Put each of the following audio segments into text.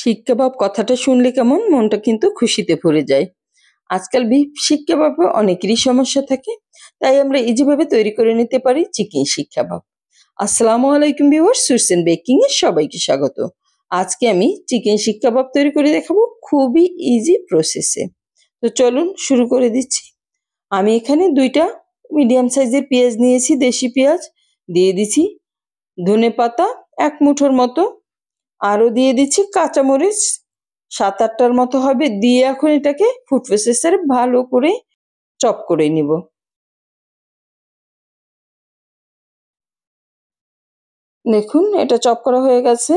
শিক কাবাব কথাটা শুনলে কেমন মনটা কিন্তু খুশিতে ভরে যায়। আজকাল শিক কাবাবে অনেকেরই সমস্যা থাকে, তাই আমরা ইজিভাবে তৈরি করে নিতে পারি চিকেন শিক কাবাব। আসসালামু আলাইকুম ভিউয়ার্স, সুইটস এন্ড বেকিং এ সবাইকে স্বাগত। আজকে আমি চিকেন শিক কাবাব তৈরি করে দেখাবো খুবই ইজি প্রসেসে। তো চলুন শুরু করে দিচ্ছি। আমি এখানে 2টা মিডিয়াম সাইজের পেঁয়াজ নিয়েছি, দেশি পেঁয়াজ দিয়ে দিচ্ছি, ধনেপাতা 1 মুঠোর মতো, আরও দিয়ে দিচ্ছি কাঁচামরিচ 7-8টার মতো হবে, দিয়ে এখন এটাকে ফুড প্রসেসরে ভালো করে চপ করে নিব। দেখুন এটা চপ করা হয়ে গেছে।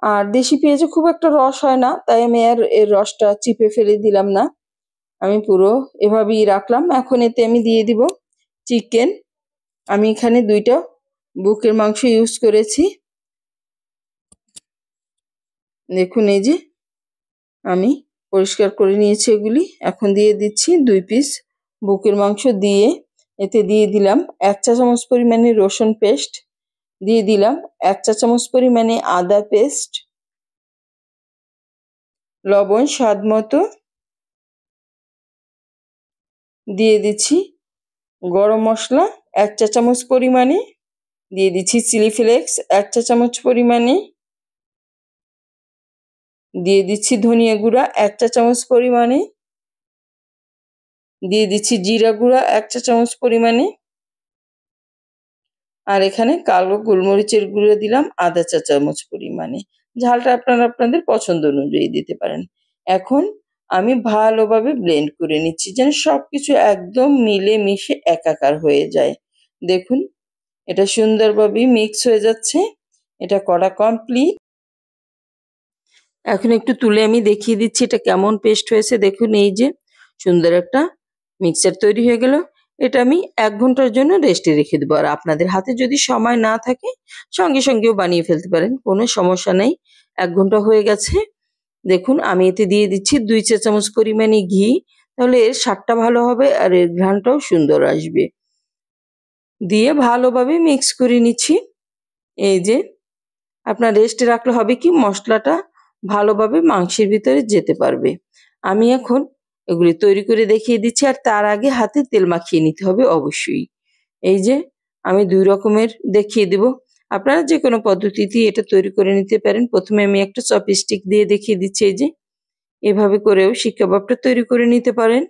আর দেশি পেঁয়াজে খুব একটা রস হয় না, তাই আমি এর রসটা চিপে ফেলে দিলাম না, আমি পুরো এভাবেই রাখলাম। এখন এতে আমি দিয়ে দিব চিকেন। আমি এখানে 2টা বুকের মাংস ইউজ করেছি। দেখুন এই যে আমি পরিষ্কার করে নিয়েছি এগুলি। এখন দিয়ে দিচ্ছি 2 পিস বুকের মাংস, দিয়ে এতে দিয়ে দিলাম 1 চা চামচ পরিমাণে রসুন পেস্ট, দিয়ে দিলাম 1 চা চামচ পরিমাণে আদা পেস্ট, লবণ স্বাদ মতো, দিয়ে দিচ্ছি গরম মশলা 1 চা চামচ পরিমাণে, দিয়ে দিচ্ছি চিলি ফ্লেক্স 1 চা চামচ পরিমাণে, দিয়ে দিচ্ছি ধনিয়া গুঁড়া 1 চা চামচ পরিমাণে, দিয়ে দিচ্ছি জিরা গুঁড়া 1 চা চামচ পরিমাণে, আর এখানে কালো গোলমরিচের গুঁড়ো দিলাম আধা চা চামচ পরিমাণে। ঝালটা আপনারা আপনাদের পছন্দ অনুযায়ী দিতে পারেন। এখন আমি ভালোভাবে ব্লেন্ড করে নিচ্ছি যেন সবকিছু একদম মিলে মিশে একাকার হয়ে যায়। দেখুন এটা সুন্দরভাবে মিক্স হয়ে যাচ্ছে। এটা করা কমপ্লিট। এখন একটু তুলে আমি দেখিয়ে দিচ্ছি এটা কেমন পেস্ট হয়েছে। দেখুন এই যে সুন্দর একটা মিক্সচার তৈরি হয়ে গেল। এটা আমি 1 ঘন্টার জন্য রেস্টে রেখে দেবো। আর আপনাদের হাতে যদি সময় না থাকে সঙ্গে সঙ্গেও বানিয়ে ফেলতে পারেন, কোনো সমস্যা নেই। 1 ঘন্টা হয়ে গেছে। দেখুন আমি এতে দিয়ে দিচ্ছি 2 চা চামচ পরিমাণে ঘি, তাহলে এর স্বাদটা ভালো হবে আর এর ঘ্রাণটাও সুন্দর আসবে। দিয়ে ভালোভাবে মিক্স করে নিচ্ছি। এই যে আপনার রেস্টে রাখলে হবে কি মশলাটা ভালোভাবে মাংসের ভিতরে যেতে পারবে। আমি এখন এগুলি তৈরি করে দেখিয়ে দিচ্ছি, আর তার আগে হাতে তেল মাখিয়ে নিতে হবে অবশ্যই। এই যে আমি 2 রকমের দেখিয়ে দেব, আপনারা যে কোনো পদ্ধতিতেই এটা তৈরি করে নিতে পারেন। প্রথমে আমি একটা চপস্টিক দিয়ে দেখিয়ে দিচ্ছি, এই যে এভাবে করেও শিক কাবাবটা তৈরি করে নিতে পারেন।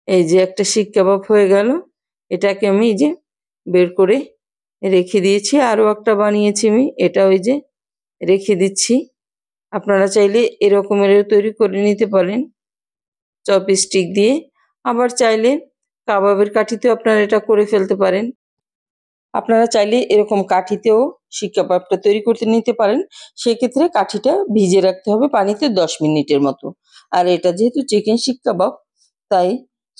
এই যে একটা শিক কাবাব হয়ে গেল, এটাকে আমি এই যে বের করে রেখে দিয়েছি। আরও একটা বানিয়েছি আমি, এটা ওই যে রেখে দিচ্ছি। আপনারা চাইলে এরকমেরও তৈরি করে নিতে পারেন চপস্টিক দিয়ে, আবার চাইলে কাবাবের কাঠিতেও আপনারা এটা করে ফেলতে পারেন। আপনারা চাইলে এরকম কাঠিতেও শিক কাবাবটা তৈরি করতে নিতে পারেন। সেক্ষেত্রে কাঠিটা ভিজিয়ে রাখতে হবে পানিতে 10 মিনিটের মতো। আর এটা যেহেতু চিকেন শিক কাবাব, তাই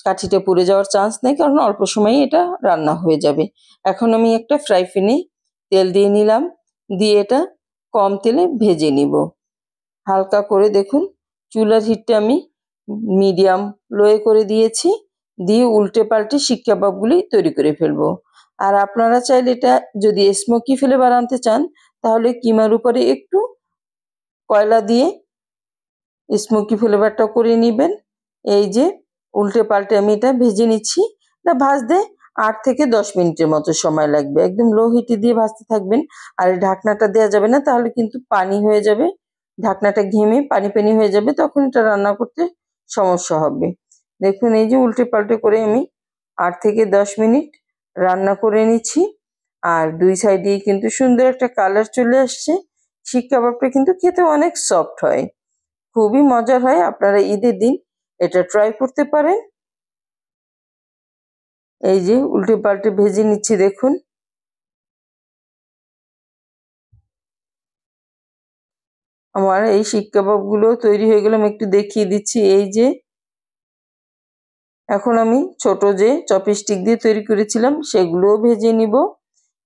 কাঠিটা পুড়ে যাওয়ার চান্স নেই, কারণ অল্প সময়েই এটা রান্না হয়ে যাবে। এখন আমি একটা ফ্রাই প্যানে তেল দিয়ে নিলাম, দিয়ে এটা কম তেলে ভেজে নিব হালকা করে। দেখুন চুলার হিটটা আমি মিডিয়াম লোয়ে করে দিয়েছি, দিয়ে উল্টে পাল্টে শিক কাবাবগুলি তৈরি করে ফেলবো। আর আপনারা চাইলে এটা যদি স্মোকি ফ্লেভার আনতে চান, তাহলে কিমার উপরে একটু কয়লা দিয়ে স্মোকি ফ্লেভারটা করে নেবেন। এই যে উল্টে পাল্টে আমি এটা ভেজে নিচ্ছি। এটা ভাজতে 8 থেকে 10 মিনিটের মতো সময় লাগবে। একদম লো হিটে দিয়ে ভাজতে থাকবেন। আর এই ঢাকনাটা দেওয়া যাবে না, তাহলে কিন্তু পানি হয়ে যাবে, ঢাকনাটা ঘেমে পানি পানি হয়ে যাবে, তখন এটা রান্না করতে সমস্যা হবে। দেখুন এই যে উল্টে পাল্টে করে আমি 8 থেকে 10 মিনিট রান্না করে নিচ্ছি। আর 2 সাইডেই কিন্তু সুন্দর একটা কালার চলে আসছে। শিক কাবাবটা কিন্তু খেতে অনেক সফট হয়, খুবই মজার হয়। আপনারা ঈদের দিন এটা ট্রাই করতে পারেন। এই যে উল্টে পাল্টে ভেজে নিচ্ছি। দেখুন আমার এই শিক কাবাবগুলো তৈরি হয়ে গেল, আমি একটু দেখিয়ে দিচ্ছি। এই যে এখন আমি ছোট যে চপস্টিক দিয়ে তৈরি করেছিলাম সেগুলোও ভেজে নিব।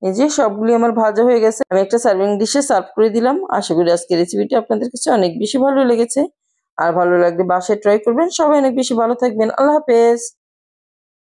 এই যে সবগুলি আমার ভাজা হয়ে গেছে, আমি একটা সার্ভিং ডিশে সার্ভ করে দিলাম। আশা করি আজকের রেসিপিটি আপনাদের কাছে অনেক বেশি ভালো লেগেছে। আর ভালো লাগলে বাসায় ট্রাই করবেন। সবাই অনেক বেশি ভালো থাকবেন। আল্লাহ হাফেজ।